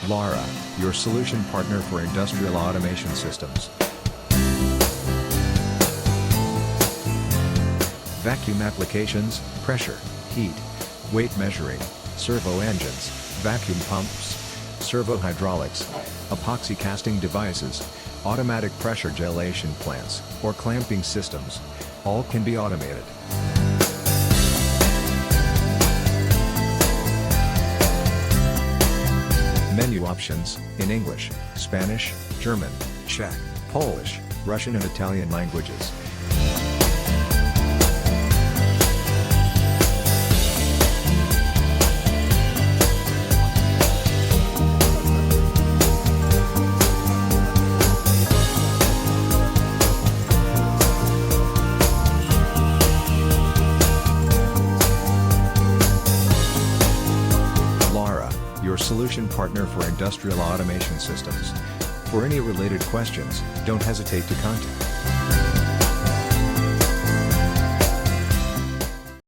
LARA, your solution partner for industrial automation systems. Vacuum applications, pressure, heat, weight measuring, servo engines, vacuum pumps, servo hydraulics, epoxy casting devices, automatic pressure gelation plants, or clamping systems. All can be automated. Menu options, in English, Spanish, German, Czech, Polish, Russian and Italian languages. Your solution partner for industrial automation systems. For any related questions, don't hesitate to contact.